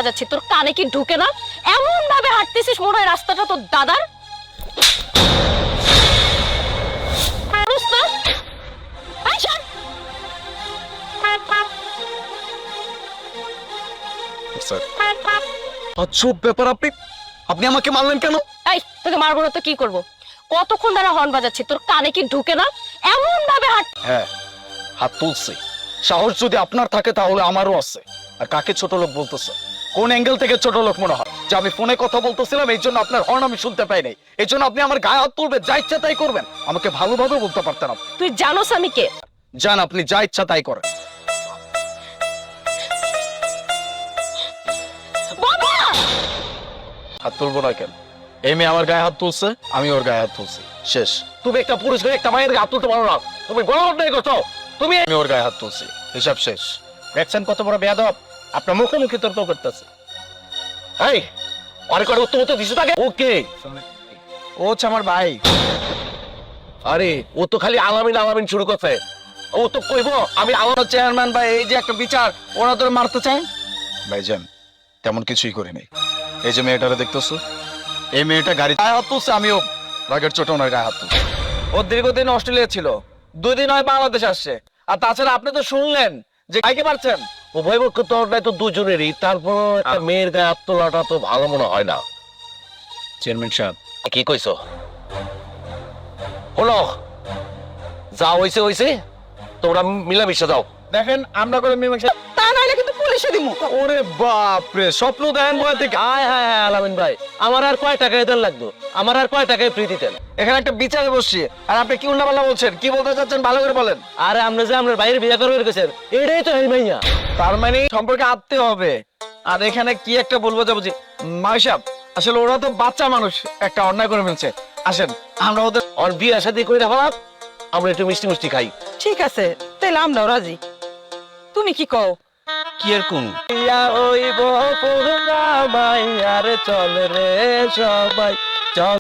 যাচ্ছে তোর কানে কি ঢুকে না? এমন ভাবে হাঁটতেছিস মনে হয় রাস্তাটা তোর দাদার। আজব ব্যাপার, আপনি আমাকে মারলেন কেন? এই তোকে মারবো না তো কি করবো? কতক্ষণ ধরে হর্ন বাজাচ্ছি, তোর কানে কি ঢুকে না? এমন ভাবে হ্যাঁ, হাত তুলছি। সাহস যদি আপনার থাকে তাহলে আমারও আছে। আর কাকে ছোট লোক বলতেছে? কোন অ্যাঙ্গেল থেকে ছোট লোক মনে হয়? যে আমি ফোনে কথা বলতেছিলাম এই জন্য আপনার হর্ন আমি শুনতে পাই নাই, এই জন্য আপনি আমার গায়ে হাত তুলবেন, যা ইচ্ছা তাই করবেন? আমাকে ভালোভাবে বলতে পারতেন আপনি। তুই জানোস আমি কে? জান, আপনি যা ইচ্ছা তাই করেন। বাবা! হাত তুলবো না কেন? এই মেয়ে আমার গায়ে হাত তুলছে, আমি ওর গায়ে হাত তুলছি, শেষ। তুমি একটা পুরুষ হয়ে একটা মায়ের গায়ে হাত তুলতে পারো না? তুমি গলার নাই করছো। আমি ওর গায়ে হাত তুলছি, হিসাব শেষ। দেখছেন কত বড় বেয়াদব? আপনার মুখোমুখি তর্ক করতেছে। এই অনেক করে উত্তর দিছো তাকে। ওকে, ও হচ্ছে আমার ভাই। আরে ও তো খালি আলামিন আলামিন শুরু করছে। ও তো কইবো আমি আলাদা চেয়ারম্যান ভাই, এই যে একটা বিচার ওরা তোর মারতে চায়। ভাইজান তেমন কিছুই করি নাই। এই যে মেয়েটারে দেখতেছো, এই মেয়েটা গাড়ি গায়ে হাত তুলছে, আমিও রাগের চোটে ওনার গায়ে হাত তুলছি। ও দীর্ঘদিন অস্ট্রেলিয়া ছিল, 2 দিন হয় বাংলাদেশ আসছে। আর তাছাড়া আপনি তো শুনলেন যে ভাইকে পারছেন। উভয় পক্ষ তো অন্যায় তো দুজনেরই, তারপর একটা মেয়ের গায়ে হাত তোলাটা তো ভালো মনে হয় না। চেয়ারম্যান সাহেব, কি কইছো? হলো যা হইছে হইছে, তোমরা মিলামিশা যাও। দেখেন আমরা করে মীমাংসা, তা নাইলে কিন্তু পুলিশে দিমু। ওরে বাপ রে, স্বপ্ন দেন বয় থেকে। হায় হায় হায় আলামিন ভাই, আমার আর কয় টাকায় দেন লাগতো? আমার আর কয় টাকায় ফ্রি দিতেন? এখানে একটা বিচারে বসছি আর আপনি কি উল্টাপাল্টা বলছেন? কি বলতে চাচ্ছেন ভালো করে বলেন। আরে আমরা যে আপনার বাইরে বিয়ে করবে গেছেন, এটাই তো এই মাইয়া। তার মানে সম্পর্কে আত্মে হবে। আর এখানে কি একটা বলবো যাবো যে মাইসাব, আসলে ওরা তো বাচ্চা মানুষ, একটা অন্যায় করে ফেলছে। আসেন আমরা ওদের আর বিয়ে সাথে করে রাখা, আমরা একটু মিষ্টি মিষ্টি খাই। ঠিক আছে, তাইলে আমরাও রাজি। তুমি কি কও? কি এরকম ওই বপুরা মাইয়ার চল রে সবাই চল।